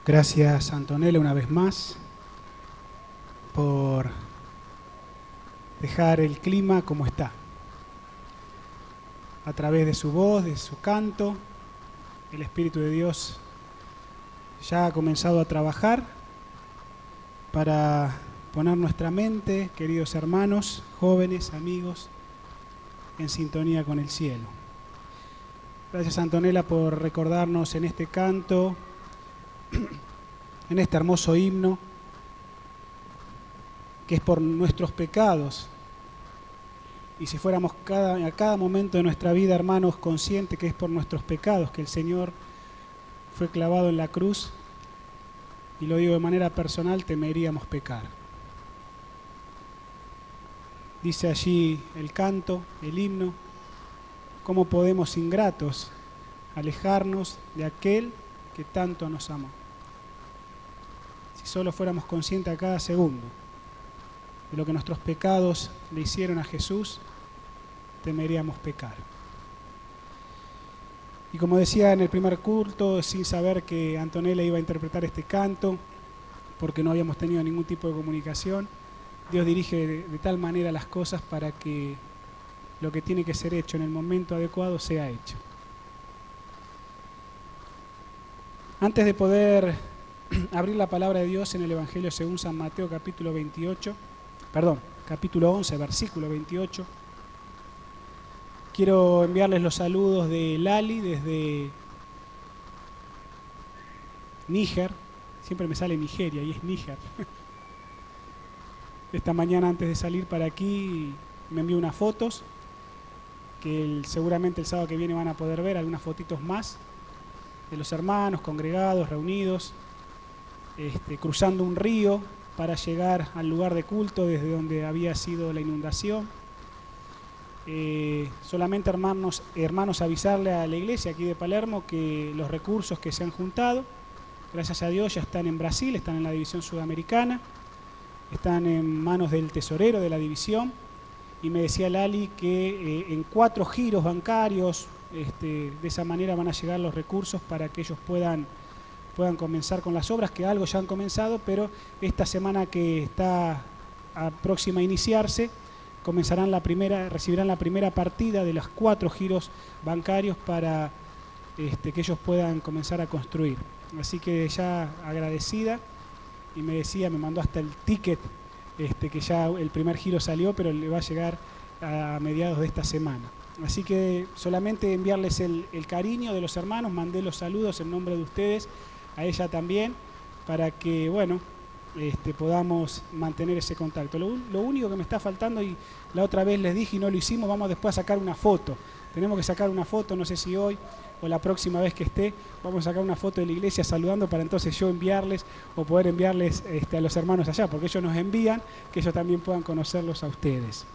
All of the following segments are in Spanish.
Gracias, Antonella, una vez más por dejar el clima como está. A través de su voz, de su canto, el Espíritu de Dios ya ha comenzado a trabajar para poner nuestra mente, queridos hermanos, jóvenes, amigos, en sintonía con el cielo. Gracias, Antonella, por recordarnos en este canto, en este hermoso himno, que es por nuestros pecados. Y si fuéramos a cada momento de nuestra vida, hermanos, conscientes que es por nuestros pecados que el Señor fue clavado en la cruz, y lo digo de manera personal, temeríamos pecar. Dice allí el canto, el himno, cómo podemos ingratos alejarnos de aquel que tanto nos amó. Si solo fuéramos conscientes a cada segundo de lo que nuestros pecados le hicieron a Jesús, temeríamos pecar. Y como decía en el primer culto, sin saber que Antonella iba a interpretar este canto, porque no habíamos tenido ningún tipo de comunicación, Dios dirige de tal manera las cosas para que lo que tiene que ser hecho en el momento adecuado sea hecho. Antes de poder abrir la palabra de Dios en el Evangelio según San Mateo capítulo 11, versículo 28, quiero enviarles los saludos de Lali desde Níger. Siempre me sale Nigeria y es Níger. Esta mañana antes de salir para aquí me envió unas fotos que seguramente el sábado que viene van a poder ver, algunas fotitos más de los hermanos congregados, reunidos, cruzando un río para llegar al lugar de culto desde donde había sido la inundación. Solamente hermanos avisarle a la iglesia aquí de Palermo que los recursos que se han juntado, gracias a Dios, ya están en Brasil, están en la división sudamericana, están en manos del tesorero de la división, y me decía Lali que en 4 giros bancarios, de esa manera van a llegar los recursos para que ellos puedan comenzar con las obras, que algo ya han comenzado, pero esta semana que está próxima a iniciarse, recibirán la primera partida de los 4 giros bancarios para que ellos puedan comenzar a construir. Así que ya agradecida, y me mandó hasta el ticket, que ya el primer giro salió, pero le va a llegar a mediados de esta semana. Así que solamente enviarles el cariño de los hermanos, mandé los saludos en nombre de ustedes, a ella también, para que, podamos mantener ese contacto. Lo único que me está faltando, y la otra vez les dije y no lo hicimos, vamos después a sacar una foto. Tenemos que sacar una foto, no sé si hoy o la próxima vez que esté, vamos a sacar una foto de la iglesia saludando para entonces yo enviarles o poder enviarles a los hermanos allá, porque ellos nos envían, que ellos también puedan conocerlos a ustedes.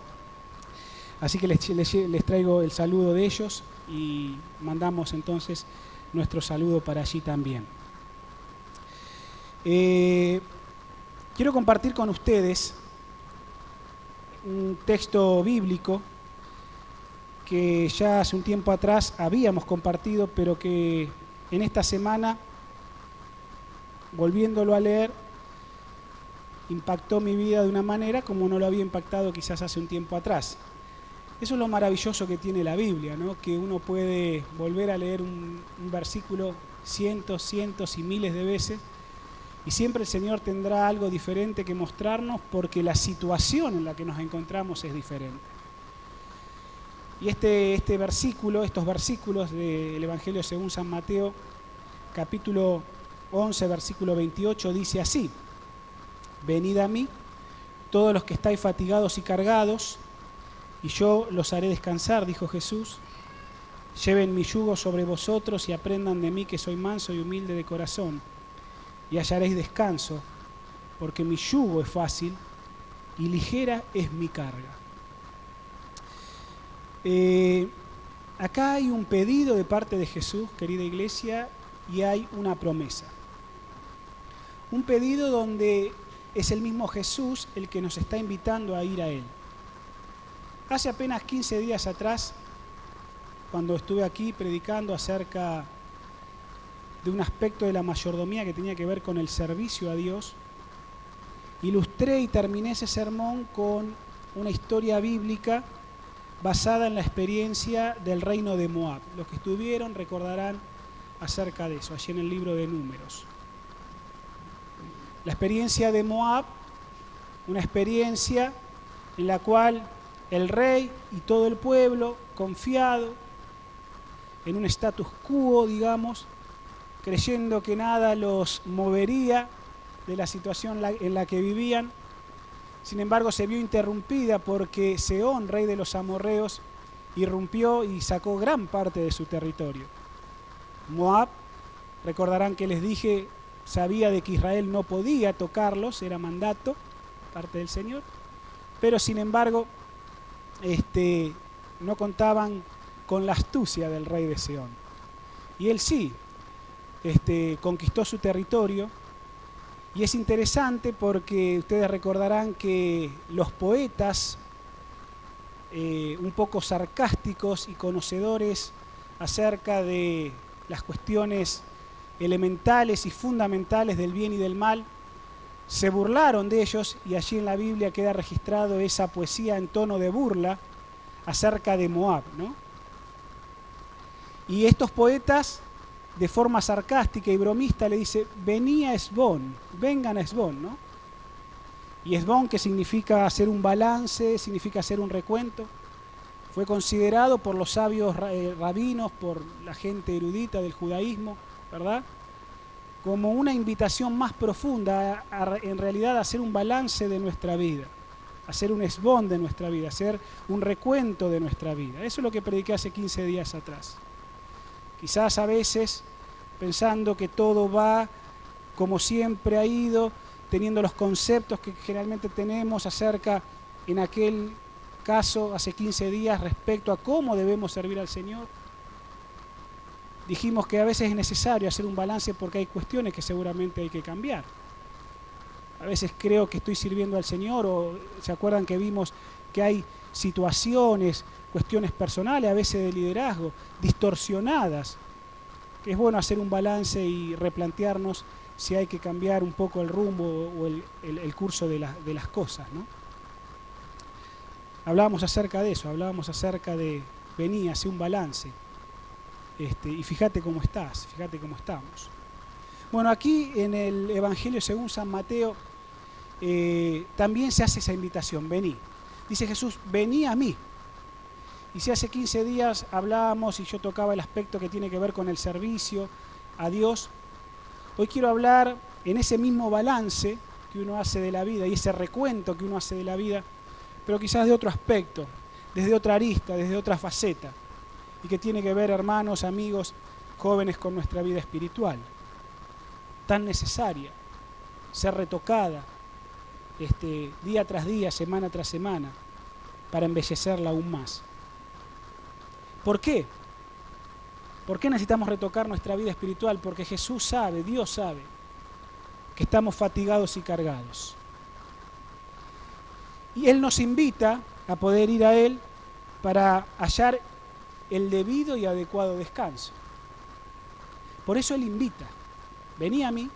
Así que les traigo el saludo de ellos y mandamos entonces nuestro saludo para allí también. Quiero compartir con ustedes un texto bíblico que ya hace un tiempo atrás habíamos compartido, pero que en esta semana, volviéndolo a leer, impactó mi vida de una manera como no lo había impactado quizás hace un tiempo atrás. Eso es lo maravilloso que tiene la Biblia, ¿no? Que uno puede volver a leer un versículo cientos y miles de veces, y siempre el Señor tendrá algo diferente que mostrarnos, porque la situación en la que nos encontramos es diferente. Y estos versículos del Evangelio según San Mateo, capítulo 11, versículo 28, dice así: venid a mí, todos los que estáis fatigados y cargados, y yo los haré descansar, dijo Jesús. Lleven mi yugo sobre vosotros y aprendan de mí, que soy manso y humilde de corazón, y hallaréis descanso, porque mi yugo es fácil y ligera es mi carga. Acá hay un pedido de parte de Jesús, querida iglesia, y hay una promesa. Un pedido donde es el mismo Jesús el que nos está invitando a ir a Él. Hace apenas 15 días atrás, cuando estuve aquí predicando acerca de un aspecto de la mayordomía que tenía que ver con el servicio a Dios. Ilustré y terminé ese sermón con una historia bíblica basada en la experiencia del reino de Moab. Los que estuvieron recordarán acerca de eso, allí en el libro de Números. La experiencia de Moab, una experiencia en la cual el rey y todo el pueblo, confiado en un status quo, digamos, creyendo que nada los movería de la situación en la que vivían, sin embargo se vio interrumpida porque Sehón, rey de los amorreos, irrumpió y sacó gran parte de su territorio. Moab, recordarán que les dije, sabía de que Israel no podía tocarlos, era mandato, parte del Señor, pero sin embargo no contaban con la astucia del rey de Sehón. Y él sí, conquistó su territorio. Y es interesante porque ustedes recordarán que los poetas, un poco sarcásticos y conocedores acerca de las cuestiones elementales y fundamentales del bien y del mal, se burlaron de ellos, y allí en la Biblia queda registrado esa poesía en tono de burla acerca de Moab, ¿no? Y estos poetas, de forma sarcástica y bromista, le dice: vení a Esbón, vengan a Esbón, ¿no? Y Esbón, que significa hacer un balance, significa hacer un recuento, fue considerado por los sabios rabinos, por la gente erudita del judaísmo, ¿verdad?, como una invitación más profunda en realidad a hacer un balance de nuestra vida, hacer un Esbón de nuestra vida, hacer un recuento de nuestra vida. Eso es lo que prediqué hace 15 días atrás. Quizás a veces, pensando que todo va como siempre ha ido, teniendo los conceptos que generalmente tenemos acerca, en aquel caso, hace 15 días, respecto a cómo debemos servir al Señor, dijimos que a veces es necesario hacer un balance porque hay cuestiones que seguramente hay que cambiar. A veces creo que estoy sirviendo al Señor, o se acuerdan que vimos que hay situaciones, cuestiones personales, a veces de liderazgo, distorsionadas, que es bueno hacer un balance y replantearnos si hay que cambiar un poco el rumbo o el curso de las cosas, ¿no? Hablábamos acerca de eso, hablábamos acerca de venir, hacer un balance, y fíjate cómo estás, fíjate cómo estamos. Bueno, aquí en el Evangelio según San Mateo también se hace esa invitación: vení. Dice Jesús: vení a mí. Y si hace 15 días hablábamos y yo tocaba el aspecto que tiene que ver con el servicio a Dios, hoy quiero hablar en ese mismo balance que uno hace de la vida y ese recuento que uno hace de la vida, pero quizás de otro aspecto, desde otra arista, desde otra faceta, y que tiene que ver, hermanos, amigos, jóvenes, con nuestra vida espiritual, tan necesaria, ser retocada día tras día, semana tras semana, para embellecerla aún más. ¿Por qué? ¿Por qué necesitamos retocar nuestra vida espiritual? Porque Jesús sabe, Dios sabe, que estamos fatigados y cargados. Y Él nos invita a poder ir a Él para hallar el debido y adecuado descanso. Por eso Él invita: vení a mí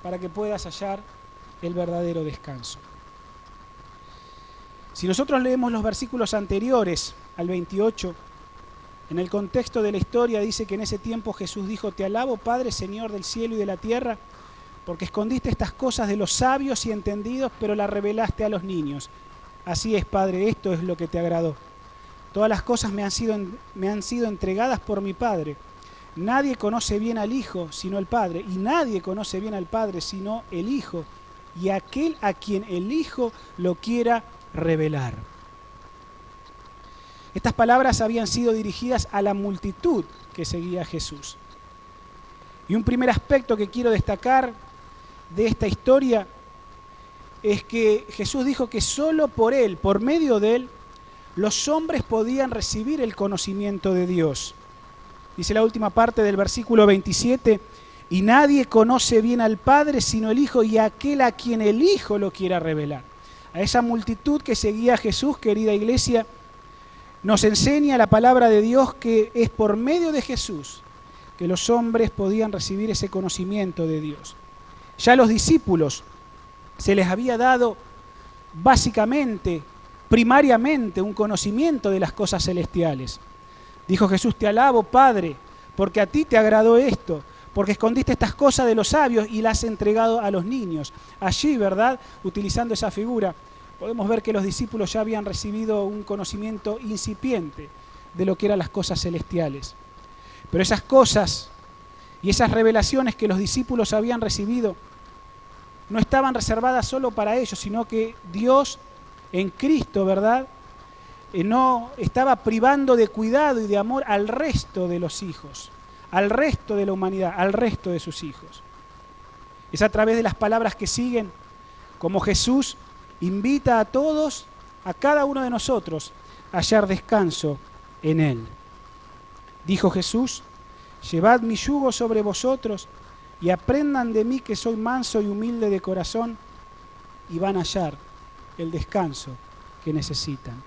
para que puedas hallar el verdadero descanso. Si nosotros leemos los versículos anteriores al 28, en el contexto de la historia dice que en ese tiempo Jesús dijo: te alabo, Padre, Señor del cielo y de la tierra, porque escondiste estas cosas de los sabios y entendidos, pero las revelaste a los niños. Así es, Padre, esto es lo que te agradó. Todas las cosas me han sido entregadas por mi Padre. Nadie conoce bien al Hijo sino el Padre, y nadie conoce bien al Padre sino el Hijo, y aquel a quien el Hijo lo quiera revelar. Estas palabras habían sido dirigidas a la multitud que seguía a Jesús. Y un primer aspecto que quiero destacar de esta historia es que Jesús dijo que solo por Él, por medio de Él, los hombres podían recibir el conocimiento de Dios. Dice la última parte del versículo 27, y nadie conoce bien al Padre sino el Hijo y aquel a quien el Hijo lo quiera revelar. A esa multitud que seguía a Jesús, querida iglesia, nos enseña la palabra de Dios que es por medio de Jesús, que los hombres podían recibir ese conocimiento de Dios. Ya a los discípulos se les había dado básicamente, primariamente, un conocimiento de las cosas celestiales. Dijo Jesús: te alabo, Padre, porque a ti te agradó esto, porque escondiste estas cosas de los sabios y las has entregado a los niños. Allí, ¿verdad?, utilizando esa figura, podemos ver que los discípulos ya habían recibido un conocimiento incipiente de lo que eran las cosas celestiales. Pero esas cosas y esas revelaciones que los discípulos habían recibido no estaban reservadas solo para ellos, sino que Dios en Cristo, ¿verdad?, no estaba privando de cuidado y de amor al resto de los hijos, al resto de la humanidad, al resto de sus hijos. Es a través de las palabras que siguen como Jesús invita a todos, a cada uno de nosotros, a hallar descanso en Él. Dijo Jesús: llevad mi yugo sobre vosotros y aprendan de mí, que soy manso y humilde de corazón, y van a hallar el descanso que necesitan.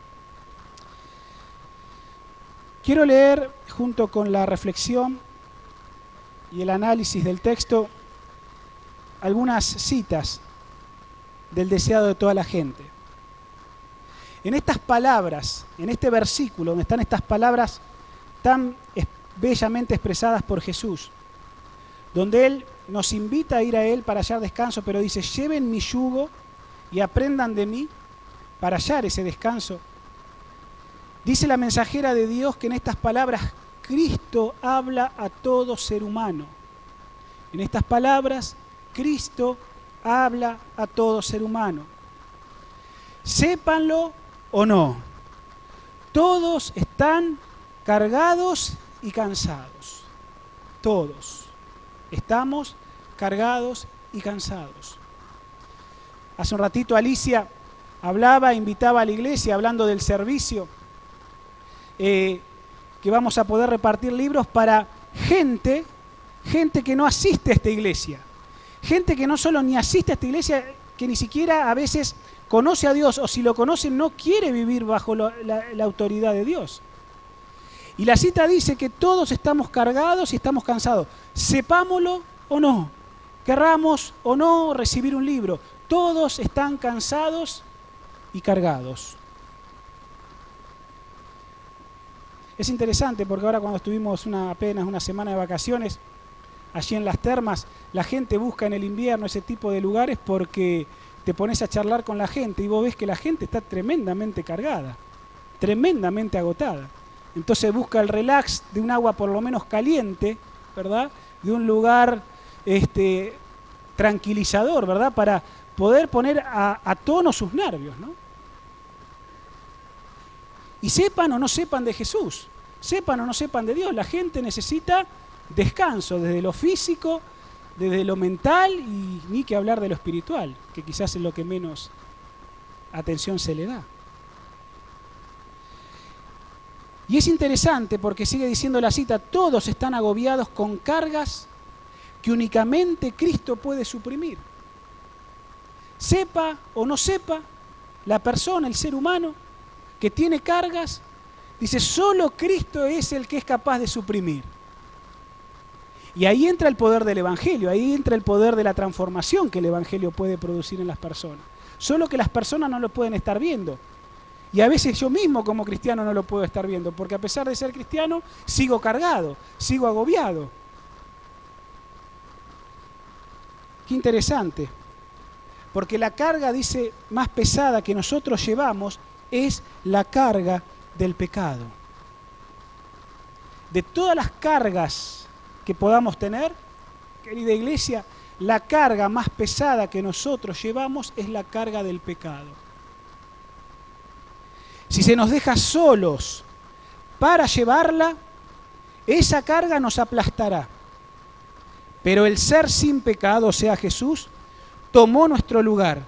Quiero leer, junto con la reflexión y el análisis del texto, algunas citas del deseado de toda la gente. En estas palabras, en este versículo, donde están estas palabras tan bellamente expresadas por Jesús, donde Él nos invita a ir a Él para hallar descanso, pero dice: lleven mi yugo y aprendan de mí para hallar ese descanso. Dice la mensajera de Dios que en estas palabras Cristo habla a todo ser humano. En estas palabras Cristo habla a todo ser humano. Sépanlo o no, todos están cargados y cansados. Todos estamos cargados y cansados. Hace un ratito Alicia hablaba, invitaba a la iglesia, hablando del servicio, que vamos a poder repartir libros para gente que no asiste a esta iglesia. Gente que no solo ni asiste a esta iglesia, que ni siquiera a veces conoce a Dios, o si lo conoce no quiere vivir bajo la autoridad de Dios. Y la cita dice que todos estamos cargados y estamos cansados. Sepámoslo o no, querramos o no recibir un libro, todos están cansados y cargados. Es interesante porque ahora, cuando estuvimos apenas una semana de vacaciones allí en las termas, la gente busca en el invierno ese tipo de lugares porque te pones a charlar con la gente y vos ves que la gente está tremendamente cargada, tremendamente agotada. Entonces busca el relax de un agua por lo menos caliente, ¿verdad?, de un lugar tranquilizador, ¿verdad?, para poder poner a tono sus nervios, ¿no? Y sepan o no sepan de Jesús, sepan o no sepan de Dios, la gente necesita descanso desde lo físico, desde lo mental, y ni que hablar de lo espiritual, que quizás es lo que menos atención se le da. Y es interesante porque sigue diciendo la cita: todos están agobiados con cargas que únicamente Cristo puede suprimir. Sepa o no sepa la persona, el ser humano, que tiene cargas, dice, solo Cristo es el que es capaz de suprimir. Y ahí entra el poder del Evangelio, ahí entra el poder de la transformación que el Evangelio puede producir en las personas. Solo que las personas no lo pueden estar viendo. Y a veces yo mismo como cristiano no lo puedo estar viendo, porque a pesar de ser cristiano, sigo cargado, sigo agobiado. Qué interesante, porque la carga, dice, más pesada que nosotros llevamos es la carga del pecado. De todas las cargas que podamos tener, querida iglesia, la carga más pesada que nosotros llevamos es la carga del pecado. Si se nos deja solos para llevarla, esa carga nos aplastará. Pero el ser sin pecado, o sea, Jesús, tomó nuestro lugar.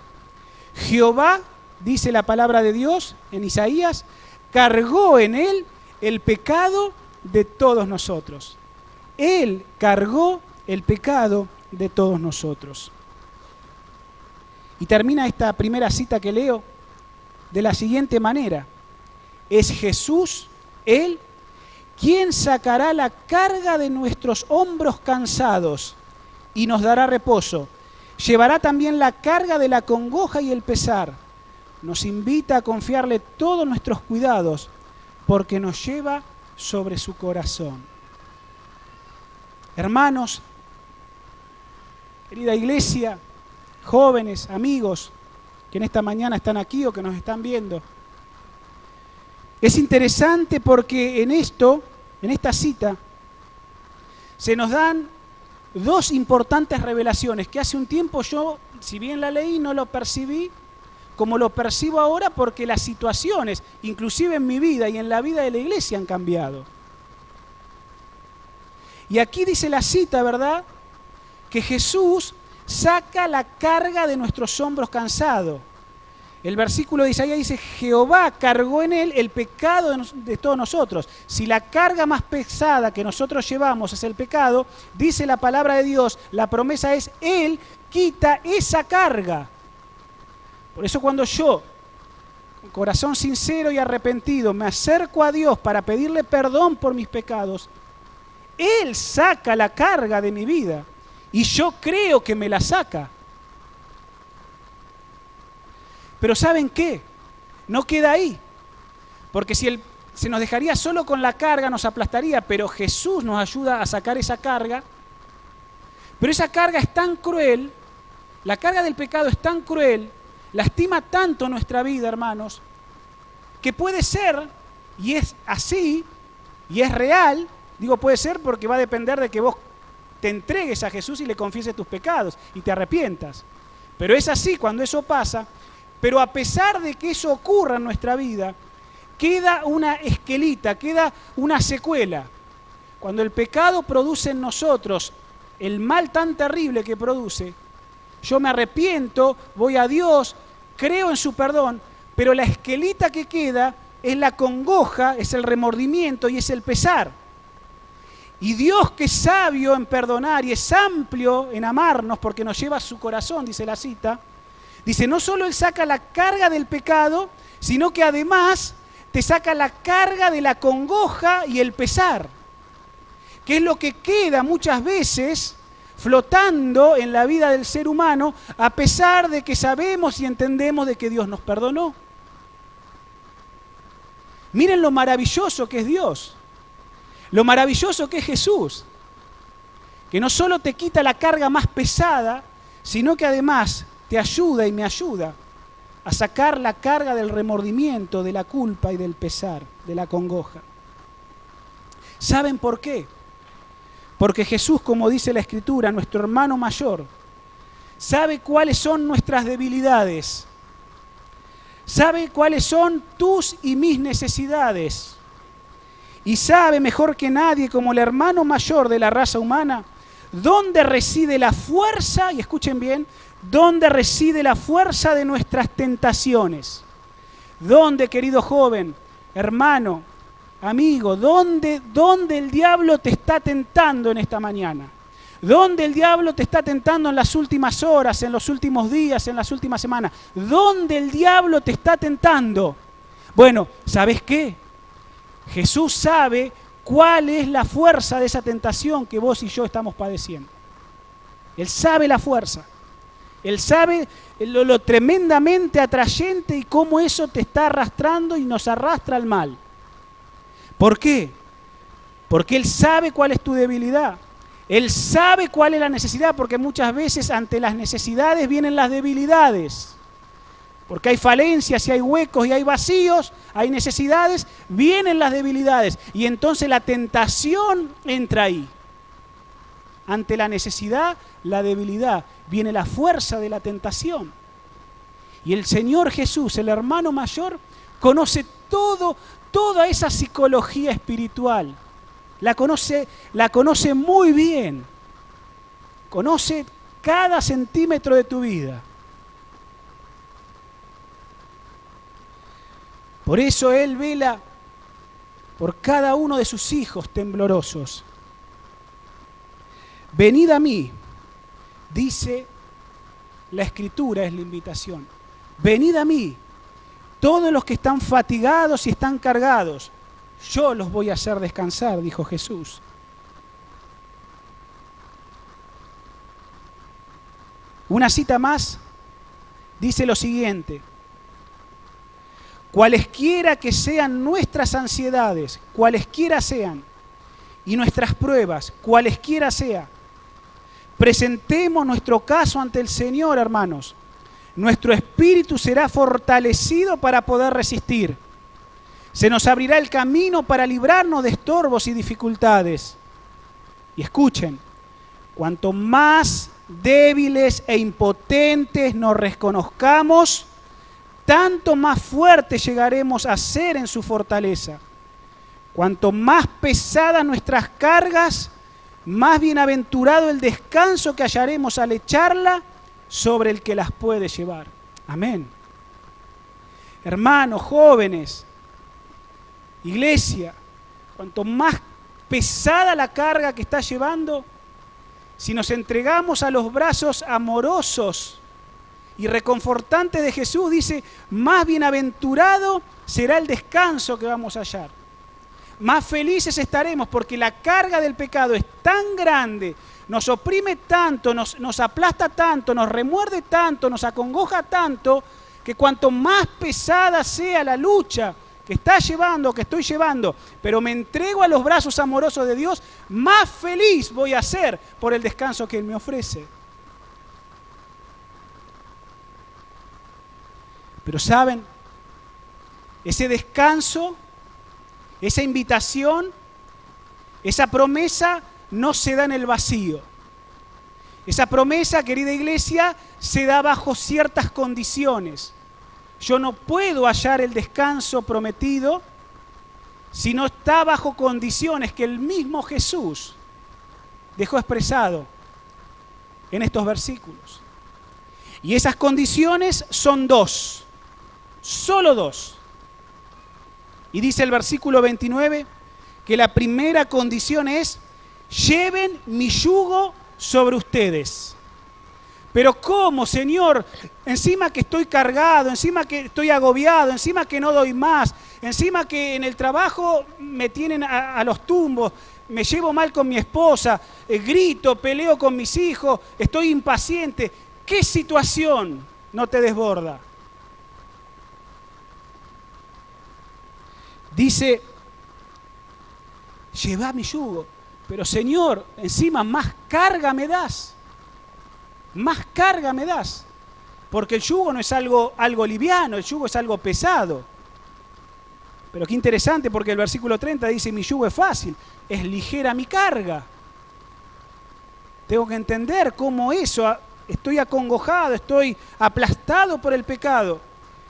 Jehová, dice la palabra de Dios en Isaías, cargó en él el pecado de todos nosotros. Él cargó el pecado de todos nosotros. Y termina esta primera cita que leo de la siguiente manera: es Jesús, Él, ¿Quién sacará la carga de nuestros hombros cansados y nos dará reposo? Llevará también la carga de la congoja y el pesar. Nos invita a confiarle todos nuestros cuidados porque nos lleva sobre su corazón. Hermanos, querida iglesia, jóvenes, amigos, que en esta mañana están aquí o que nos están viendo, es interesante porque en esta cita, se nos dan dos importantes revelaciones que hace un tiempo yo, si bien la leí, no lo percibí como lo percibo ahora porque las situaciones, inclusive en mi vida y en la vida de la iglesia, han cambiado. Y aquí dice la cita, ¿verdad?, que Jesús saca la carga de nuestros hombros cansados. El versículo de Isaías dice, Jehová cargó en él el pecado de todos nosotros. Si la carga más pesada que nosotros llevamos es el pecado, dice la palabra de Dios, la promesa es, Él quita esa carga. Por eso cuando yo, con corazón sincero y arrepentido, me acerco a Dios para pedirle perdón por mis pecados, Él saca la carga de mi vida y yo creo que me la saca. Pero ¿saben qué? No queda ahí, porque si se nos dejaría solo con la carga nos aplastaría, pero Jesús nos ayuda a sacar esa carga. Pero esa carga es tan cruel, la carga del pecado es tan cruel, lastima tanto nuestra vida, hermanos, que puede ser, y es así, y es real, digo puede ser porque va a depender de que vos te entregues a Jesús y le confieses tus pecados y te arrepientas. Pero es así cuando eso pasa. Pero a pesar de que eso ocurra en nuestra vida, queda una esquelita, queda una secuela. Cuando el pecado produce en nosotros el mal tan terrible que produce, yo me arrepiento, voy a Dios, creo en su perdón, pero la esquelita que queda es la congoja, es el remordimiento y es el pesar. Y Dios, que es sabio en perdonar y es amplio en amarnos porque nos lleva a su corazón, dice la cita, dice, no solo Él saca la carga del pecado, sino que además te saca la carga de la congoja y el pesar, que es lo que queda muchas veces flotando en la vida del ser humano, a pesar de que sabemos y entendemos de que Dios nos perdonó. Miren lo maravilloso que es Dios, lo maravilloso que es Jesús, que no solo te quita la carga más pesada, sino que además te ayuda y me ayuda a sacar la carga del remordimiento, de la culpa y del pesar, de la congoja. ¿Saben por qué? Porque Jesús, como dice la Escritura, nuestro hermano mayor, sabe cuáles son nuestras debilidades, sabe cuáles son tus y mis necesidades, y sabe mejor que nadie, como el hermano mayor de la raza humana, dónde reside la fuerza, y escuchen bien, dónde reside la fuerza de nuestras tentaciones. ¿Dónde, querido joven, hermano, amigo, dónde el diablo te está tentando en esta mañana? ¿Dónde el diablo te está tentando en las últimas horas, en los últimos días, en las últimas semanas? ¿Dónde el diablo te está tentando? Bueno, ¿sabes qué? Jesús sabe cuál es la fuerza de esa tentación que vos y yo estamos padeciendo. Él sabe la fuerza. Él sabe lo tremendamente atrayente y cómo eso te está arrastrando y nos arrastra al mal. ¿Por qué? Porque Él sabe cuál es tu debilidad. Él sabe cuál es la necesidad, porque muchas veces ante las necesidades vienen las debilidades. Porque hay falencias y hay huecos y hay vacíos, hay necesidades, vienen las debilidades. Y entonces la tentación entra ahí. Ante la necesidad, la debilidad, viene la fuerza de la tentación. Y el Señor Jesús, el hermano mayor, conoce toda esa psicología espiritual. La conoce muy bien. Conoce cada centímetro de tu vida. Por eso Él vela por cada uno de sus hijos temblorosos. Venid a mí, dice la Escritura, es la invitación. Venid a mí, todos los que están fatigados y están cargados, Yo los voy a hacer descansar, dijo Jesús. Una cita más dice lo siguiente: cualesquiera que sean nuestras ansiedades, cualesquiera sean, y nuestras pruebas, cualesquiera sea, presentemos nuestro caso ante el Señor, hermanos. Nuestro espíritu será fortalecido para poder resistir. Se nos abrirá el camino para librarnos de estorbos y dificultades. Y escuchen, cuanto más débiles e impotentes nos reconozcamos, tanto más fuertes llegaremos a ser en su fortaleza. Cuanto más pesadas nuestras cargas, más bienaventurado el descanso que hallaremos al echarla sobre el que las puede llevar. Amén. Hermanos, jóvenes, iglesia, cuanto más pesada la carga que está llevando, si nos entregamos a los brazos amorosos y reconfortantes de Jesús, dice, más bienaventurado será el descanso que vamos a hallar. Más felices estaremos porque la carga del pecado es tan grande, nos oprime tanto, nos aplasta tanto, nos remuerde tanto, nos acongoja tanto, que cuanto más pesada sea la lucha que estás llevando, que estoy llevando, pero me entrego a los brazos amorosos de Dios, más feliz voy a ser por el descanso que Él me ofrece. Pero ¿saben? Ese descanso, esa invitación, esa promesa no se da en el vacío. Esa promesa, querida iglesia, se da bajo ciertas condiciones. Yo no puedo hallar el descanso prometido si no está bajo condiciones que el mismo Jesús dejó expresado en estos versículos. Y esas condiciones son dos, solo dos. Y dice el versículo 29 que la primera condición es: lleven mi yugo sobre ustedes. Pero ¿cómo, Señor? Encima que estoy cargado, encima que estoy agobiado, encima que no doy más, encima que en el trabajo me tienen a los tumbos, me llevo mal con mi esposa, grito, peleo con mis hijos, estoy impaciente. ¿Qué situación no te desborda? Dice, lleva mi yugo, pero Señor, encima más carga me das. Más carga me das, porque el yugo no es algo liviano, el yugo es algo pesado. Pero qué interesante, porque el versículo 30 dice, mi yugo es fácil, es ligera mi carga. Tengo que entender cómo eso, estoy acongojado, estoy aplastado por el pecado,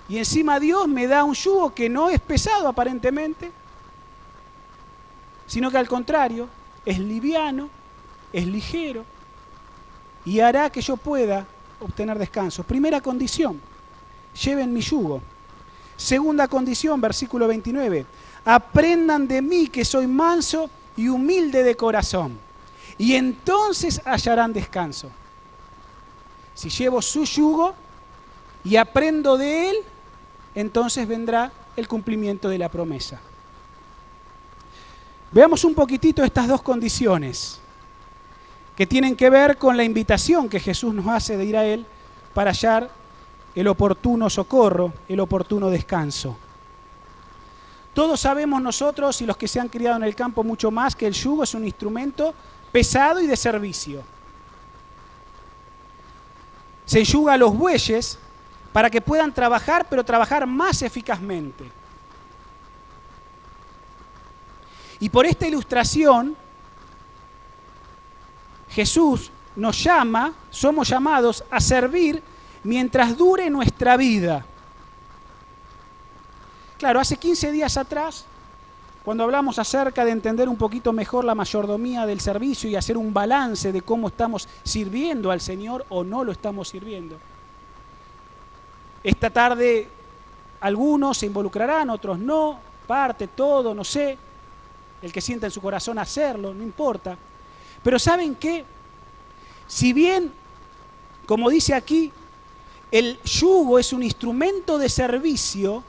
y encima Dios me da un yugo que no es pesado aparentemente, sino que al contrario, es liviano, es ligero, y hará que yo pueda obtener descanso. Primera condición, lleven mi yugo. Segunda condición, versículo 29, aprendan de mí que soy manso y humilde de corazón, y entonces hallarán descanso. Si llevo su yugo y aprendo de él, entonces vendrá el cumplimiento de la promesa. Veamos un poquitito estas dos condiciones que tienen que ver con la invitación que Jesús nos hace de ir a Él para hallar el oportuno socorro, el oportuno descanso. Todos sabemos nosotros, y los que se han criado en el campo mucho más, que el yugo es un instrumento pesado y de servicio. Se enyuga a los bueyes para que puedan trabajar, pero trabajar más eficazmente. Y por esta ilustración, Jesús nos llama, somos llamados a servir mientras dure nuestra vida. Claro, hace 15 días atrás, cuando hablamos acerca de entender un poquito mejor la mayordomía del servicio y hacer un balance de cómo estamos sirviendo al Señor o no lo estamos sirviendo. Esta tarde algunos se involucrarán, otros no, parte, todo, no sé. El que sienta en su corazón hacerlo, no importa. Pero ¿saben qué? Si bien, como dice aquí, el yugo es un instrumento de servicio,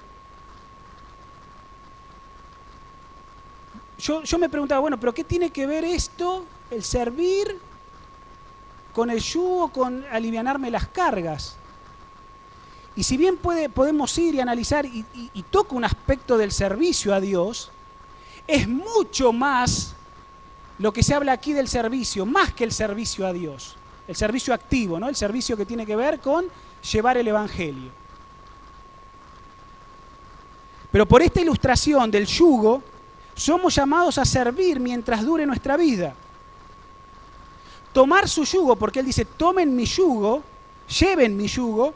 yo me preguntaba, bueno, pero ¿qué tiene que ver esto, el servir, con el yugo, con alivianarme las cargas? Y si bien podemos ir y analizar y toca un aspecto del servicio a Dios, es mucho más lo que se habla aquí del servicio, más que el servicio a Dios. El servicio activo, ¿no? El servicio que tiene que ver con llevar el Evangelio. Pero por esta ilustración del yugo, somos llamados a servir mientras dure nuestra vida. Tomar su yugo, porque Él dice, tomen mi yugo, lleven mi yugo,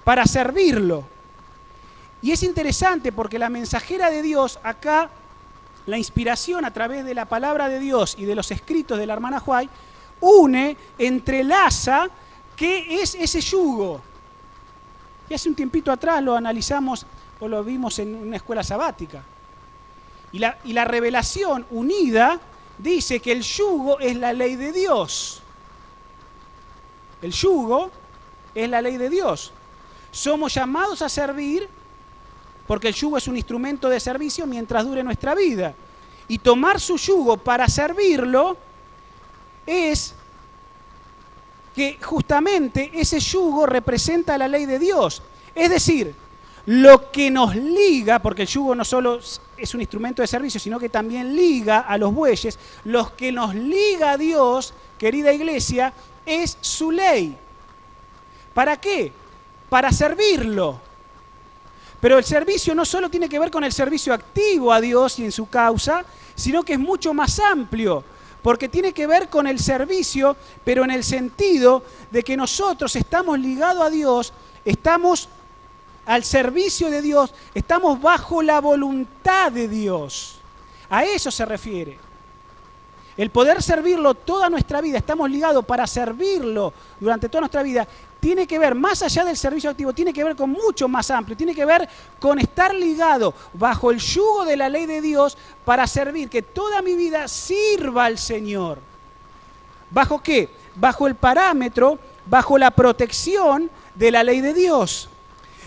para servirlo. Y es interesante porque la mensajera de Dios, acá, la inspiración a través de la palabra de Dios y de los escritos de la hermana White, une, entrelaza, ¿qué es ese yugo? Y hace un tiempito atrás lo analizamos o lo vimos en una escuela sabática. Y la revelación unida dice que el yugo es la ley de Dios. El yugo es la ley de Dios. Somos llamados a servir porque el yugo es un instrumento de servicio mientras dure nuestra vida. Y tomar su yugo para servirlo es que justamente ese yugo representa la ley de Dios. Es decir, lo que nos liga, porque el yugo no solo es un instrumento de servicio, sino que también liga a los bueyes, lo que nos liga a Dios, querida iglesia, es su ley. ¿Para qué? Para servirlo. Pero el servicio no solo tiene que ver con el servicio activo a Dios y en su causa, sino que es mucho más amplio, porque tiene que ver con el servicio, pero en el sentido de que nosotros estamos ligados a Dios, estamos al servicio de Dios, estamos bajo la voluntad de Dios. A eso se refiere. El poder servirlo toda nuestra vida, estamos ligados para servirlo durante toda nuestra vida, tiene que ver, más allá del servicio activo, tiene que ver con mucho más amplio, tiene que ver con estar ligado bajo el yugo de la ley de Dios para servir, que toda mi vida sirva al Señor. ¿Bajo qué? Bajo el parámetro, bajo la protección de la ley de Dios.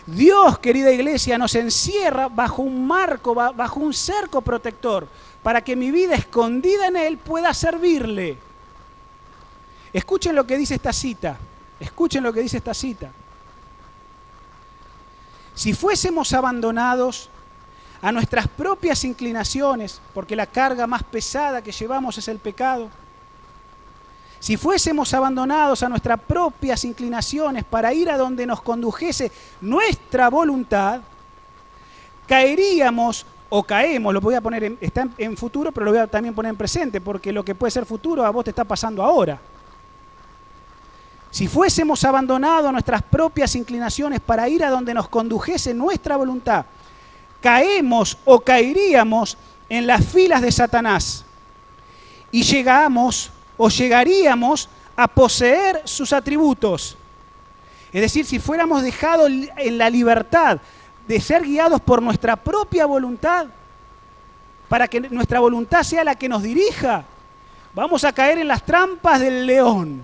Dios, querida iglesia, nos encierra bajo un marco, bajo un cerco protector, para que mi vida escondida en Él pueda servirle. Escuchen lo que dice esta cita. Escuchen lo que dice esta cita. Si fuésemos abandonados a nuestras propias inclinaciones, porque la carga más pesada que llevamos es el pecado, si fuésemos abandonados a nuestras propias inclinaciones para ir a donde nos condujese nuestra voluntad, caeríamos o caemos, lo voy a poner, está en futuro, pero lo voy a también poner en presente, porque lo que puede ser futuro a vos te está pasando ahora. Si fuésemos abandonados a nuestras propias inclinaciones para ir a donde nos condujese nuestra voluntad, caemos o caeríamos en las filas de Satanás y llegamos o llegaríamos a poseer sus atributos. Es decir, si fuéramos dejados en la libertad de ser guiados por nuestra propia voluntad, para que nuestra voluntad sea la que nos dirija, vamos a caer en las trampas del león.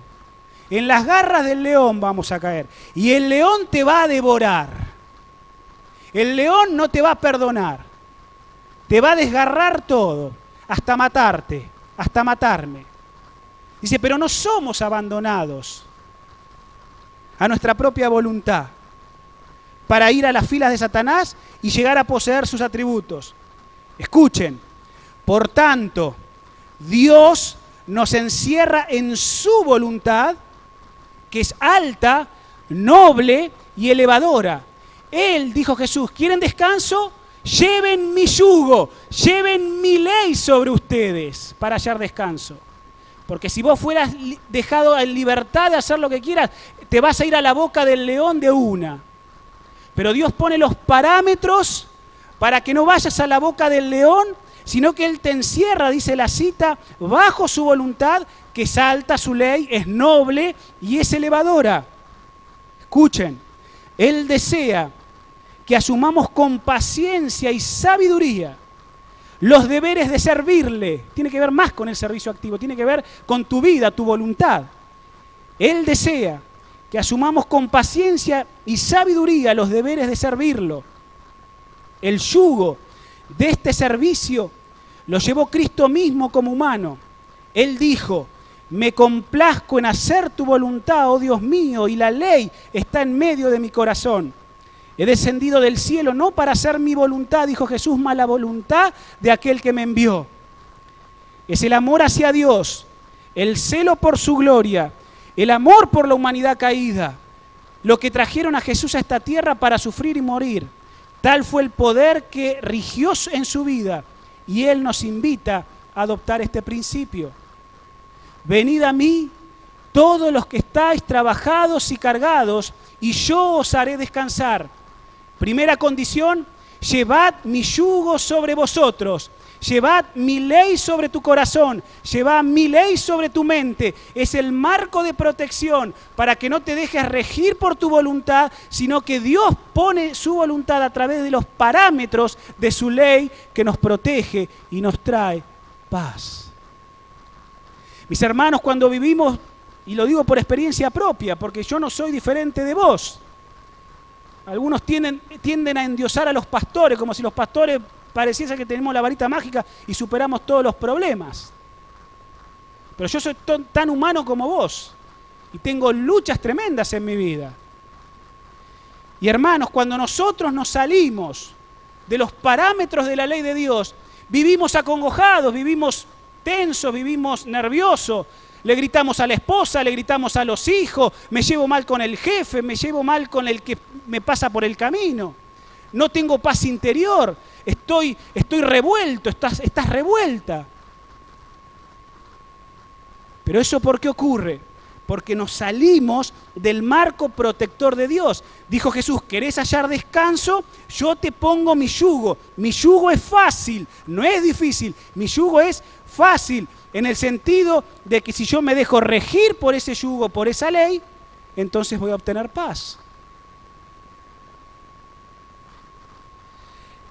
En las garras del león vamos a caer. Y el león te va a devorar. El león no te va a perdonar. Te va a desgarrar todo, hasta matarte, hasta matarme. Dice, pero no somos abandonados a nuestra propia voluntad para ir a las filas de Satanás y llegar a poseer sus atributos. Escuchen, por tanto, Dios nos encierra en su voluntad, que es alta, noble y elevadora. Él, dijo Jesús, ¿quieren descanso? Lleven mi yugo, lleven mi ley sobre ustedes para hallar descanso. Porque si vos fueras dejado en libertad de hacer lo que quieras, te vas a ir a la boca del león de una. Pero Dios pone los parámetros para que no vayas a la boca del león, sino que Él te encierra, dice la cita, bajo su voluntad, que es alta su ley, es noble y es elevadora. Escuchen, Él desea que asumamos con paciencia y sabiduría los deberes de servirle. Tiene que ver más con el servicio activo, tiene que ver con tu vida, tu voluntad. Él desea que asumamos con paciencia y sabiduría los deberes de servirlo. El yugo de este servicio lo llevó Cristo mismo como humano. Él dijo: me complazco en hacer tu voluntad, oh Dios mío, y la ley está en medio de mi corazón. He descendido del cielo no para hacer mi voluntad, dijo Jesús, mas la voluntad de aquel que me envió. Es el amor hacia Dios, el celo por su gloria, el amor por la humanidad caída, lo que trajeron a Jesús a esta tierra para sufrir y morir. Tal fue el poder que rigió en su vida, y Él nos invita a adoptar este principio. Venid a mí, todos los que estáis trabajados y cargados, y yo os haré descansar. Primera condición: llevad mi yugo sobre vosotros. Llevad mi ley sobre tu corazón, llevad mi ley sobre tu mente. Es el marco de protección para que no te dejes regir por tu voluntad, sino que Dios pone su voluntad a través de los parámetros de su ley que nos protege y nos trae paz. Mis hermanos, cuando vivimos, y lo digo por experiencia propia, porque yo no soy diferente de vos. Algunos tienden a endiosar a los pastores, como si los pastores pareciese que tenemos la varita mágica y superamos todos los problemas. Pero yo soy tan humano como vos y tengo luchas tremendas en mi vida. Y hermanos, cuando nosotros nos salimos de los parámetros de la ley de Dios, vivimos acongojados, vivimos tensos, vivimos nerviosos. Le gritamos a la esposa, le gritamos a los hijos, me llevo mal con el jefe, me llevo mal con el que me pasa por el camino. No tengo paz interior, estoy revuelto, estás revuelta. Pero ¿eso por qué ocurre? Porque nos salimos del marco protector de Dios. Dijo Jesús: ¿querés hallar descanso? Yo te pongo mi yugo. Mi yugo es fácil, no es difícil. Mi yugo es fácil en el sentido de que si yo me dejo regir por ese yugo, por esa ley, entonces voy a obtener paz.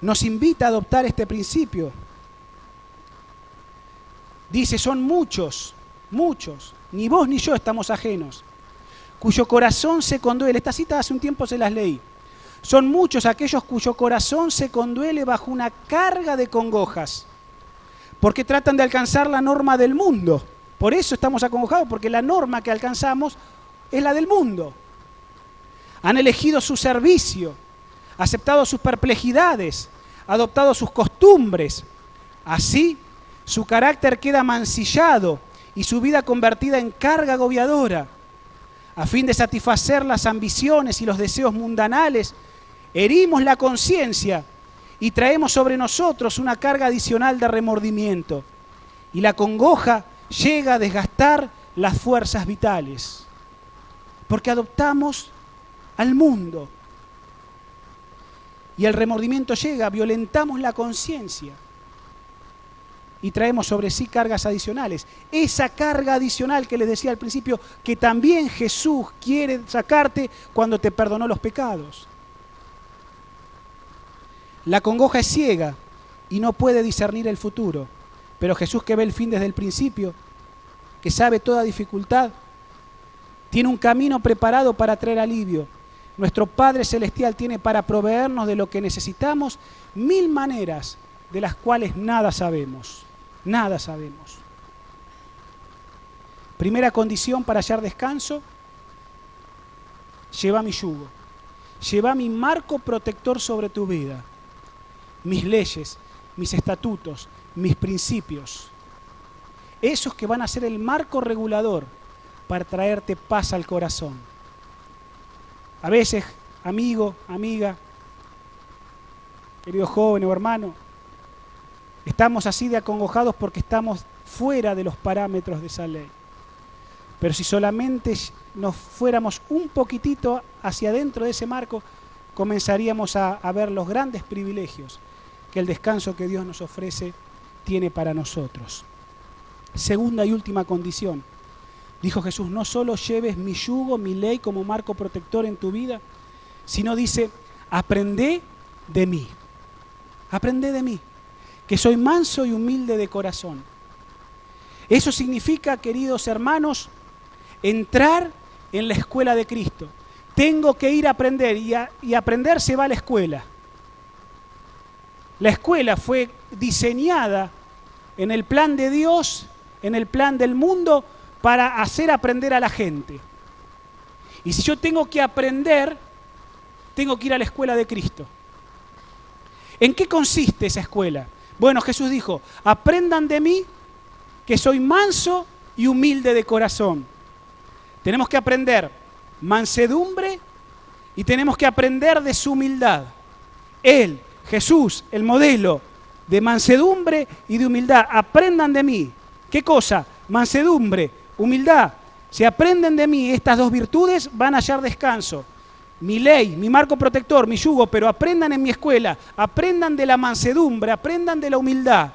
Nos invita a adoptar este principio. Dice: son muchos, ni vos ni yo estamos ajenos, cuyo corazón se conduele. Esta cita hace un tiempo se las leí. Son muchos aquellos cuyo corazón se conduele bajo una carga de congojas, porque tratan de alcanzar la norma del mundo. Por eso estamos acongojados, porque la norma que alcanzamos es la del mundo. Han elegido su servicio, aceptado sus perplejidades, adoptado sus costumbres. Así, su carácter queda mancillado y su vida convertida en carga agobiadora. A fin de satisfacer las ambiciones y los deseos mundanales, herimos la conciencia y traemos sobre nosotros una carga adicional de remordimiento. Y la congoja llega a desgastar las fuerzas vitales, porque adoptamos al mundo. Y el remordimiento llega, violentamos la conciencia y traemos sobre sí cargas adicionales. Esa carga adicional que les decía al principio, que también Jesús quiere sacarte cuando te perdonó los pecados. La congoja es ciega y no puede discernir el futuro, pero Jesús, que ve el fin desde el principio, que sabe toda dificultad, tiene un camino preparado para traer alivio. Nuestro Padre Celestial tiene para proveernos de lo que necesitamos 1000 maneras de las cuales nada sabemos. Nada sabemos. Primera condición para hallar descanso: lleva mi yugo. Lleva mi marco protector sobre tu vida. Mis leyes, mis estatutos, mis principios. Esos que van a ser el marco regulador para traerte paz al corazón. A veces, amigo, amiga, querido joven o hermano, estamos así de acongojados porque estamos fuera de los parámetros de esa ley. Pero si solamente nos fuéramos un poquitito hacia adentro de ese marco, comenzaríamos a ver los grandes privilegios que el descanso que Dios nos ofrece tiene para nosotros. Segunda y última condición. Dijo Jesús: no solo lleves mi yugo, mi ley como marco protector en tu vida, sino dice: aprendé de mí. Aprendé de mí, que soy manso y humilde de corazón. Eso significa, queridos hermanos, entrar en la escuela de Cristo. Tengo que ir a aprender, y aprender se va a la escuela. La escuela fue diseñada en el plan de Dios, en el plan del mundo, para hacer aprender a la gente. Y si yo tengo que aprender, tengo que ir a la escuela de Cristo. ¿En qué consiste esa escuela? Bueno, Jesús dijo, aprendan de mí que soy manso y humilde de corazón. Tenemos que aprender mansedumbre y tenemos que aprender de su humildad. Él, Jesús, el modelo de mansedumbre y de humildad. Aprendan de mí. ¿Qué cosa? Mansedumbre, humildad. Si aprenden de mí estas dos virtudes, van a hallar descanso. Mi ley, mi marco protector, mi yugo, pero aprendan en mi escuela, aprendan de la mansedumbre, aprendan de la humildad.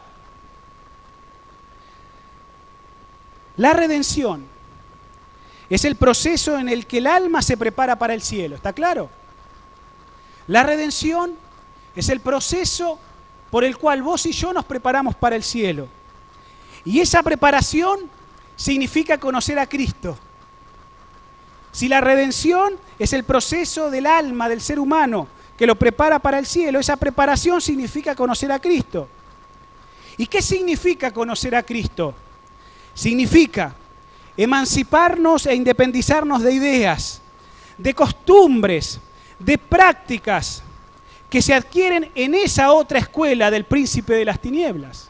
La redención es el proceso en el que el alma se prepara para el cielo, ¿está claro? La redención es el proceso por el cual vos y yo nos preparamos para el cielo. Y esa preparación significa conocer a Cristo. Si la redención es el proceso del alma, del ser humano, que lo prepara para el cielo, esa preparación significa conocer a Cristo. ¿Y qué significa conocer a Cristo? Significa emanciparnos e independizarnos de ideas, de costumbres, de prácticas que se adquieren en esa otra escuela del príncipe de las tinieblas.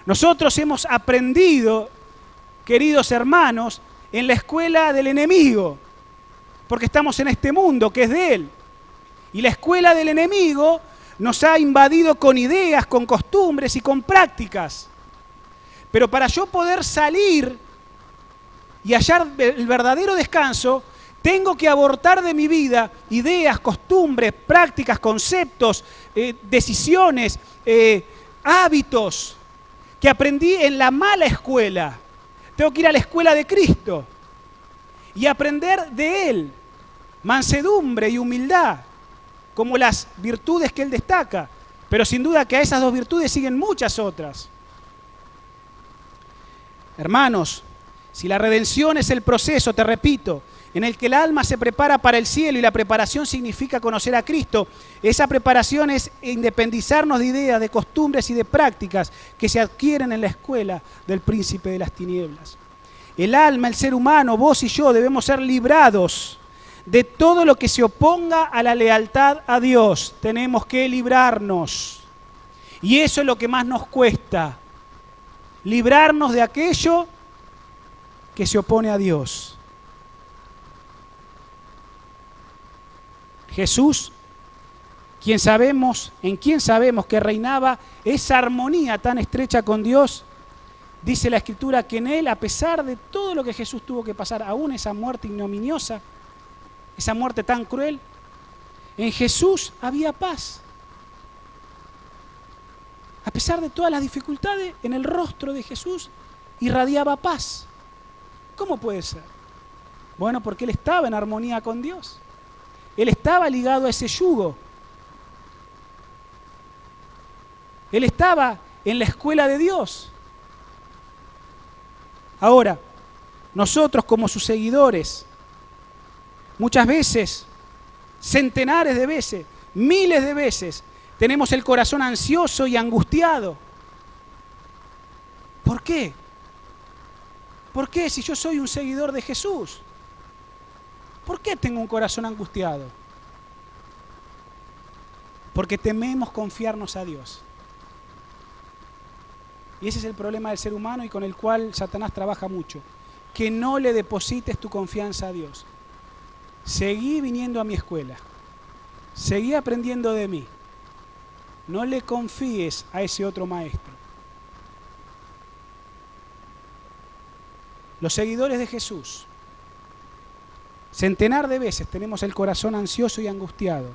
Nosotros hemos aprendido, queridos hermanos, en la escuela del enemigo, porque estamos en este mundo que es de él. Y la escuela del enemigo nos ha invadido con ideas, con costumbres y con prácticas. Pero para yo poder salir y hallar el verdadero descanso, tengo que abortar de mi vida ideas, costumbres, prácticas, conceptos, decisiones, hábitos que aprendí en la mala escuela. Tengo que ir a la escuela de Cristo y aprender de Él mansedumbre y humildad como las virtudes que Él destaca. Pero sin duda que a esas dos virtudes siguen muchas otras. Hermanos, si la redención es el proceso, te repito, en el que el alma se prepara para el cielo y la preparación significa conocer a Cristo, esa preparación es independizarnos de ideas, de costumbres y de prácticas que se adquieren en la escuela del príncipe de las tinieblas. El alma, el ser humano, vos y yo debemos ser librados de todo lo que se oponga a la lealtad a Dios. Tenemos que librarnos. Y eso es lo que más nos cuesta. Librarnos de aquello que se opone a Dios. Jesús, en quien sabemos que reinaba esa armonía tan estrecha con Dios, dice la Escritura que en Él, a pesar de todo lo que Jesús tuvo que pasar, aún esa muerte ignominiosa, esa muerte tan cruel, en Jesús había paz. A pesar de todas las dificultades, en el rostro de Jesús irradiaba paz. ¿Cómo puede ser? Bueno, porque Él estaba en armonía con Dios. Él estaba ligado a ese yugo. Él estaba en la escuela de Dios. Ahora, nosotros como sus seguidores, muchas veces, centenares de veces, miles de veces, tenemos el corazón ansioso y angustiado. ¿Por qué? ¿Por qué si yo soy un seguidor de Jesús? ¿Por qué tengo un corazón angustiado? Porque tememos confiarnos a Dios. Y ese es el problema del ser humano y con el cual Satanás trabaja mucho. Que no le deposites tu confianza a Dios. Seguí viniendo a mi escuela. Seguí aprendiendo de mí. No le confíes a ese otro maestro. Los seguidores de Jesús, centenar de veces tenemos el corazón ansioso y angustiado.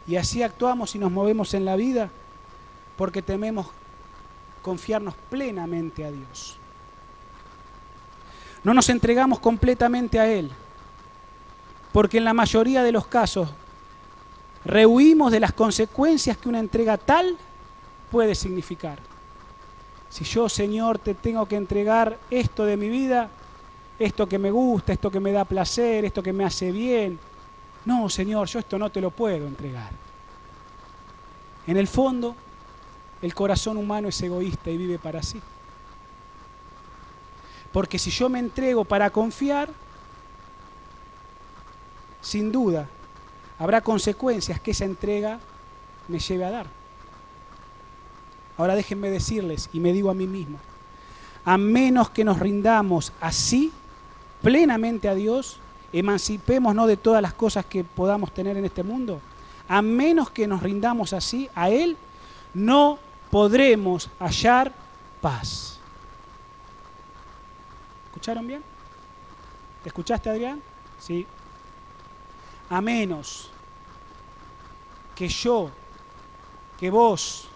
Y así actuamos y nos movemos en la vida porque tememos confiarnos plenamente a Dios. No nos entregamos completamente a Él, porque en la mayoría de los casos rehuimos de las consecuencias que una entrega tal puede significar. Si yo, Señor, te tengo que entregar esto de mi vida, esto que me gusta, esto que me da placer, esto que me hace bien, no, Señor, yo esto no te lo puedo entregar. En el fondo, el corazón humano es egoísta y vive para sí. Porque si yo me entrego para confiar, sin duda, habrá consecuencias que esa entrega me lleve a dar. Ahora déjenme decirles, y me digo a mí mismo, a menos que nos rindamos así, plenamente a Dios, emancipémonos de todas las cosas que podamos tener en este mundo, a menos que nos rindamos así a Él, no podremos hallar paz. ¿Escucharon bien? ¿Te escuchaste, Adrián? Sí. A menos que yo, que vos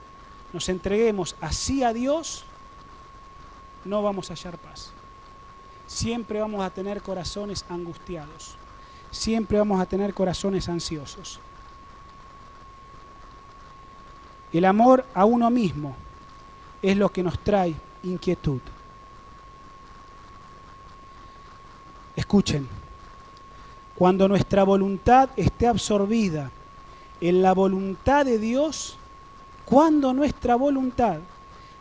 nos entreguemos así a Dios, no vamos a hallar paz. Siempre vamos a tener corazones angustiados. Siempre vamos a tener corazones ansiosos. El amor a uno mismo es lo que nos trae inquietud. Escuchen, cuando nuestra voluntad esté absorbida en la voluntad de Dios, cuando nuestra voluntad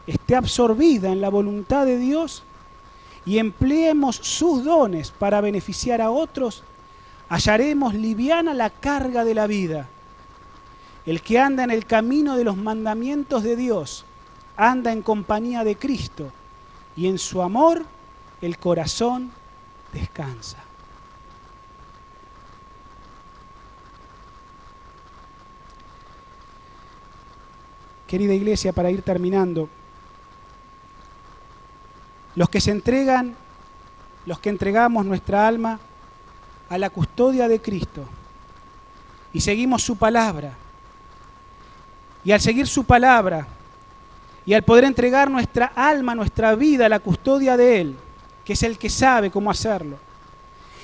esté absorbida en la voluntad de Dios y empleemos sus dones para beneficiar a otros, hallaremos liviana la carga de la vida. El que anda en el camino de los mandamientos de Dios, anda en compañía de Cristo, y en su amor el corazón descansa. Querida iglesia, para ir terminando, los que entregamos nuestra alma a la custodia de Cristo y seguimos su palabra, y al seguir su palabra y al poder entregar nuestra alma, nuestra vida a la custodia de Él, que es el que sabe cómo hacerlo,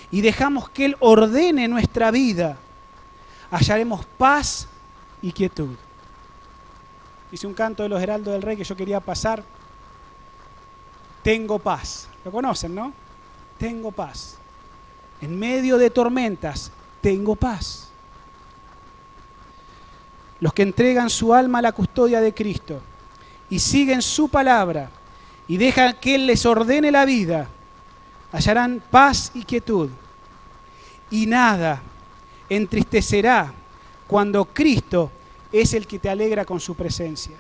y dejamos que Él ordene nuestra vida, hallaremos paz y quietud. Hice un canto de los Heraldos del Rey que yo quería pasar. Tengo paz. Lo conocen, ¿no? Tengo paz. En medio de tormentas, tengo paz. Los que entregan su alma a la custodia de Cristo y siguen su palabra y dejan que Él les ordene la vida, hallarán paz y quietud. Y nada entristecerá cuando Cristo es el que te alegra con su presencia.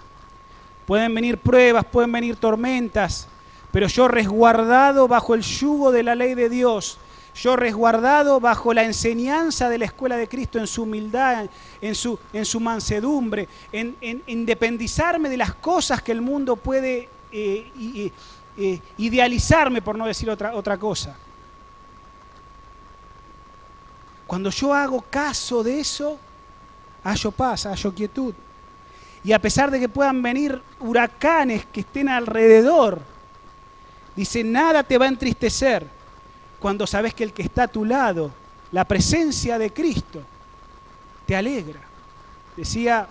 Pueden venir pruebas, pueden venir tormentas, pero yo resguardado bajo el yugo de la ley de Dios, yo resguardado bajo la enseñanza de la escuela de Cristo, en su humildad, en su mansedumbre, en independizarme de las cosas que el mundo puede idealizarme, por no decir otra cosa. Cuando yo hago caso de eso, hallo paz, hallo quietud. Y a pesar de que puedan venir huracanes que estén alrededor, dice, nada te va a entristecer cuando sabes que el que está a tu lado, la presencia de Cristo, te alegra. Decía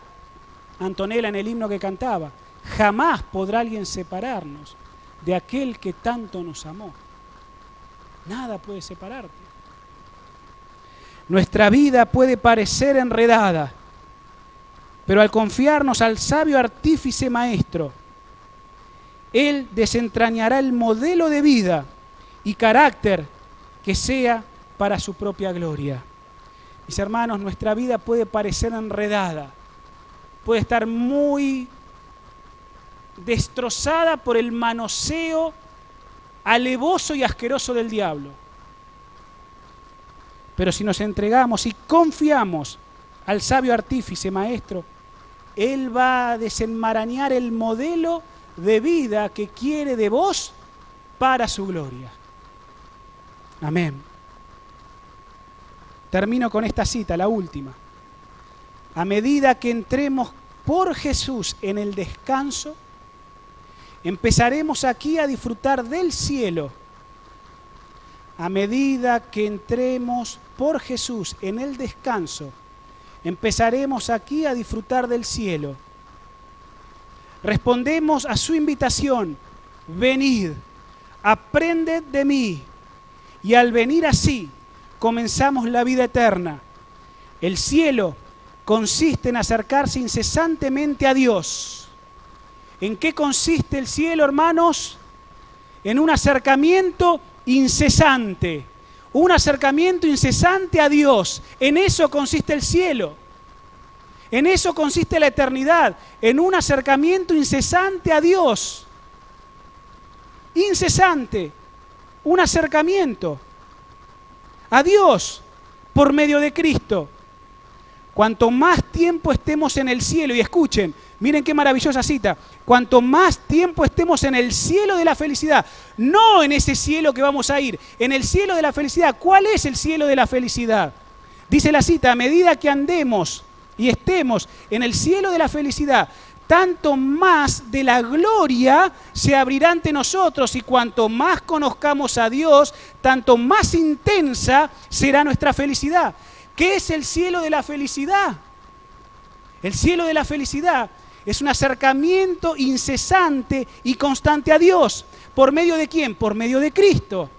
Antonella en el himno que cantaba, jamás podrá alguien separarnos de aquel que tanto nos amó. Nada puede separarte. Nuestra vida puede parecer enredada, pero al confiarnos al sabio artífice maestro, Él desentrañará el modelo de vida y carácter que sea para su propia gloria. Mis hermanos, nuestra vida puede parecer enredada, puede estar muy destrozada por el manoseo alevoso y asqueroso del diablo. Pero si nos entregamos y confiamos al sabio artífice maestro, Él va a desenmarañar el modelo de vida que quiere de vos para su gloria. Amén. Termino con esta cita, la última. A medida que entremos por Jesús en el descanso, empezaremos aquí a disfrutar del cielo. A medida que entremos por Jesús en el descanso, empezaremos aquí a disfrutar del cielo. Respondemos a su invitación, venid, aprended de mí, y al venir así, comenzamos la vida eterna. El cielo consiste en acercarse incesantemente a Dios, ¿En qué consiste el cielo, hermanos? En un acercamiento incesante. Un acercamiento incesante a Dios. En eso consiste el cielo. En eso consiste la eternidad. En un acercamiento incesante a Dios. Incesante. Un acercamiento a Dios por medio de Cristo. Cuanto más tiempo estemos en el cielo, y escuchen, miren qué maravillosa cita, cuanto más tiempo estemos en el cielo de la felicidad, no en ese cielo que vamos a ir, en el cielo de la felicidad. ¿Cuál es el cielo de la felicidad? Dice la cita, a medida que andemos y estemos en el cielo de la felicidad, tanto más de la gloria se abrirá ante nosotros, y cuanto más conozcamos a Dios, tanto más intensa será nuestra felicidad. ¿Qué es el cielo de la felicidad? El cielo de la felicidad es un acercamiento incesante y constante a Dios. ¿Por medio de quién? Por medio de Cristo.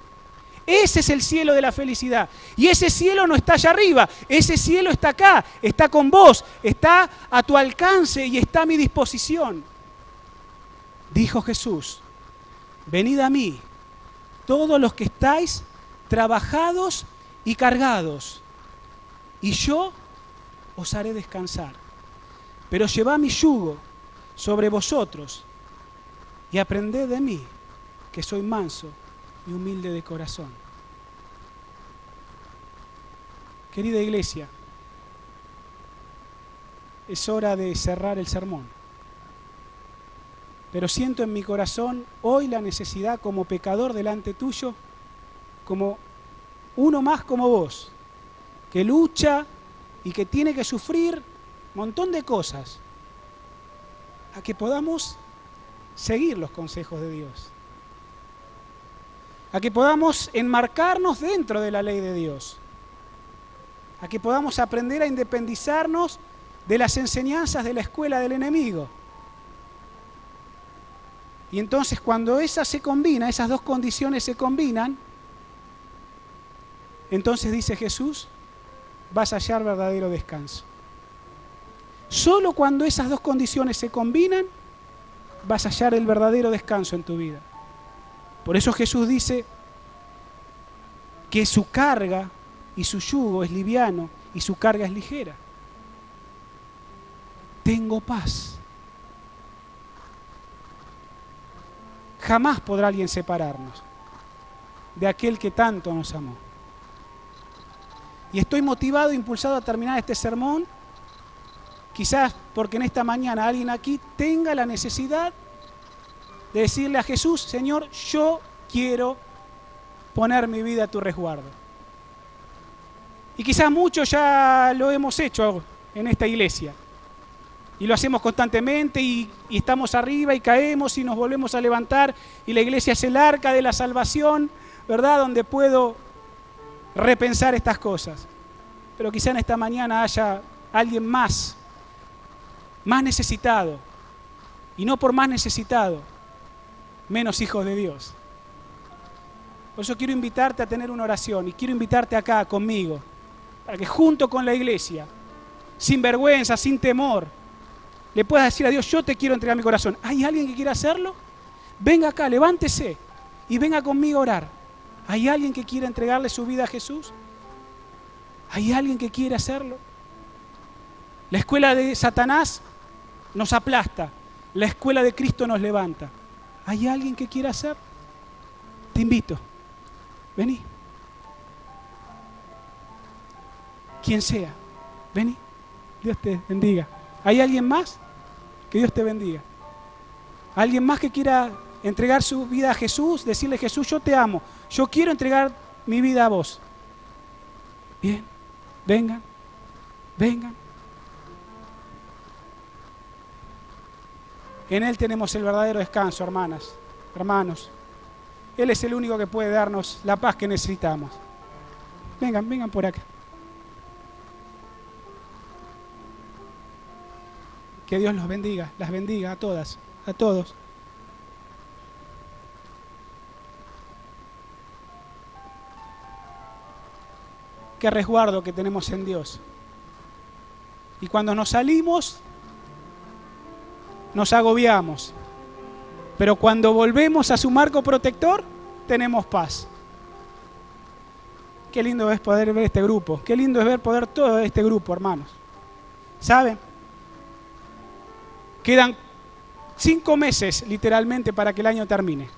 Ese es el cielo de la felicidad. Y ese cielo no está allá arriba, ese cielo está acá, está con vos, está a tu alcance y está a mi disposición. Dijo Jesús, venid a mí, todos los que estáis trabajados y cargados, y yo os haré descansar. Pero llevad mi yugo sobre vosotros y aprended de mí, que soy manso y humilde de corazón. Querida iglesia, es hora de cerrar el sermón. Pero siento en mi corazón hoy la necesidad como pecador delante tuyo, como uno más como vos, que lucha y que tiene que sufrir un montón de cosas, a que podamos seguir los consejos de Dios, a que podamos enmarcarnos dentro de la ley de Dios, a que podamos aprender a independizarnos de las enseñanzas de la escuela del enemigo. Y entonces cuando esas dos condiciones se combinan, entonces dice Jesús, vas a hallar verdadero descanso. Solo cuando esas dos condiciones se combinan, vas a hallar el verdadero descanso en tu vida. Por eso Jesús dice que su carga y su yugo es liviano y su carga es ligera. Tengo paz. Jamás podrá alguien separarnos de aquel que tanto nos amó. Y estoy motivado e impulsado a terminar este sermón, quizás porque en esta mañana alguien aquí tenga la necesidad de decirle a Jesús, Señor, yo quiero poner mi vida a tu resguardo. Y quizás muchos ya lo hemos hecho en esta iglesia. Y lo hacemos constantemente y estamos arriba y caemos y nos volvemos a levantar. Y la iglesia es el arca de la salvación, ¿verdad? Donde puedo repensar estas cosas. Pero quizá en esta mañana haya alguien más necesitado, y no por más necesitado, menos hijos de Dios. Por eso quiero invitarte a tener una oración, y quiero invitarte acá conmigo, para que junto con la iglesia, sin vergüenza, sin temor, le puedas decir a Dios, yo te quiero entregar mi corazón. ¿Hay alguien que quiera hacerlo? Venga acá, levántese y venga conmigo a orar. ¿Hay alguien que quiera entregarle su vida a Jesús? ¿Hay alguien que quiere hacerlo? La escuela de Satanás nos aplasta, la escuela de Cristo nos levanta. ¿Hay alguien que quiera hacer? Te invito, vení. Quien sea, vení. Dios te bendiga. ¿Hay alguien más? Que Dios te bendiga. ¿Alguien más que quiera entregar su vida a Jesús? Decirle, Jesús, yo te amo. Yo quiero entregar mi vida a vos. Bien, vengan, vengan. En Él tenemos el verdadero descanso, hermanas, hermanos. Él es el único que puede darnos la paz que necesitamos. Vengan, vengan por acá. Que Dios los bendiga, las bendiga a todas, a todos. Qué resguardo que tenemos en Dios. Y cuando nos salimos, nos agobiamos. Pero cuando volvemos a su marco protector, tenemos paz. Qué lindo es poder ver este grupo. Qué lindo es ver poder todo este grupo, hermanos. ¿Saben? Quedan 5 meses, literalmente, para que el año termine.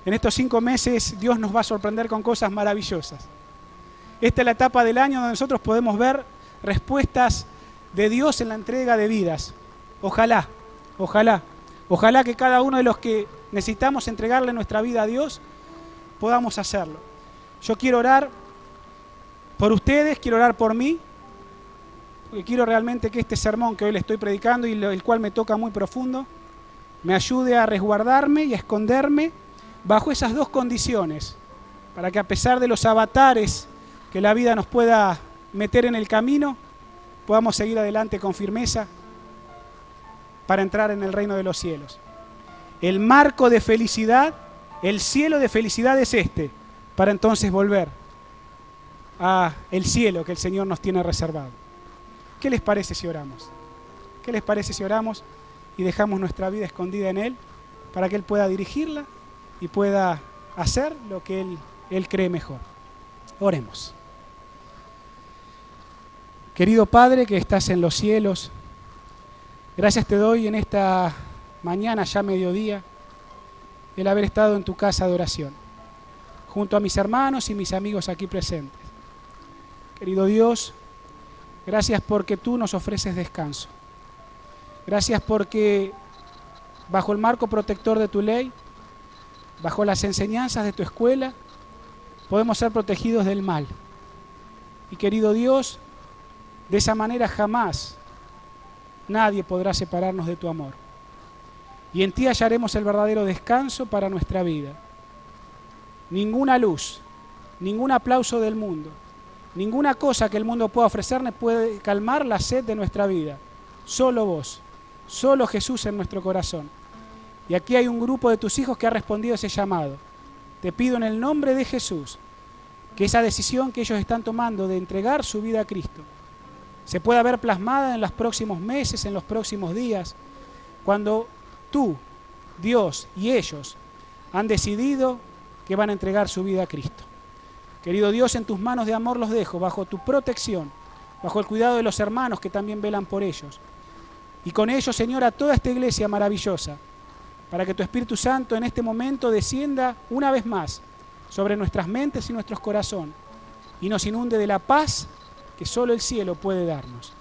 En estos 5 meses, Dios nos va a sorprender con cosas maravillosas. Esta es la etapa del año donde nosotros podemos ver respuestas de Dios en la entrega de vidas. Ojalá, ojalá, ojalá que cada uno de los que necesitamos entregarle nuestra vida a Dios, podamos hacerlo. Yo quiero orar por ustedes, quiero orar por mí, porque quiero realmente que este sermón que hoy le estoy predicando y el cual me toca muy profundo, me ayude a resguardarme y a esconderme bajo esas 2 condiciones, para que a pesar de los avatares que la vida nos pueda meter en el camino, podamos seguir adelante con firmeza para entrar en el reino de los cielos. El marco de felicidad, el cielo de felicidad es este, para entonces volver a el cielo que el Señor nos tiene reservado. ¿Qué les parece si oramos? ¿Qué les parece si oramos y dejamos nuestra vida escondida en Él para que Él pueda dirigirla y pueda hacer lo que Él cree mejor? Oremos. Querido Padre que estás en los cielos, gracias te doy en esta mañana, ya mediodía, el haber estado en tu casa de oración, junto a mis hermanos y mis amigos aquí presentes. Querido Dios, gracias porque tú nos ofreces descanso. Gracias porque bajo el marco protector de tu ley, bajo las enseñanzas de tu escuela, podemos ser protegidos del mal. Y querido Dios, de esa manera jamás nadie podrá separarnos de tu amor. Y en ti hallaremos el verdadero descanso para nuestra vida. Ninguna luz, ningún aplauso del mundo, ninguna cosa que el mundo pueda ofrecernos puede calmar la sed de nuestra vida. Solo vos, solo Jesús en nuestro corazón. Y aquí hay un grupo de tus hijos que ha respondido a ese llamado. Te pido en el nombre de Jesús que esa decisión que ellos están tomando de entregar su vida a Cristo se pueda ver plasmada en los próximos meses, en los próximos días, cuando tú, Dios y ellos han decidido que van a entregar su vida a Cristo. Querido Dios, en tus manos de amor los dejo, bajo tu protección, bajo el cuidado de los hermanos que también velan por ellos. Y con ellos, Señor, a toda esta iglesia maravillosa, para que tu Espíritu Santo en este momento descienda una vez más sobre nuestras mentes y nuestros corazones y nos inunde de la paz que solo el cielo puede darnos.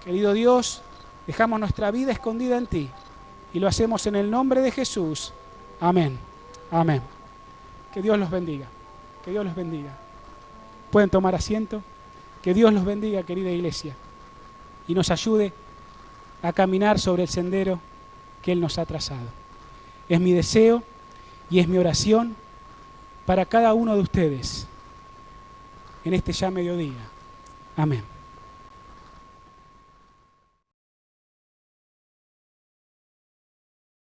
Querido Dios, dejamos nuestra vida escondida en ti y lo hacemos en el nombre de Jesús. Amén. Amén. Que Dios los bendiga. Que Dios los bendiga. Pueden tomar asiento. Que Dios los bendiga, querida iglesia, y nos ayude a caminar sobre el sendero que Él nos ha trazado. Es mi deseo y es mi oración para cada uno de ustedes en este ya mediodía. Amén.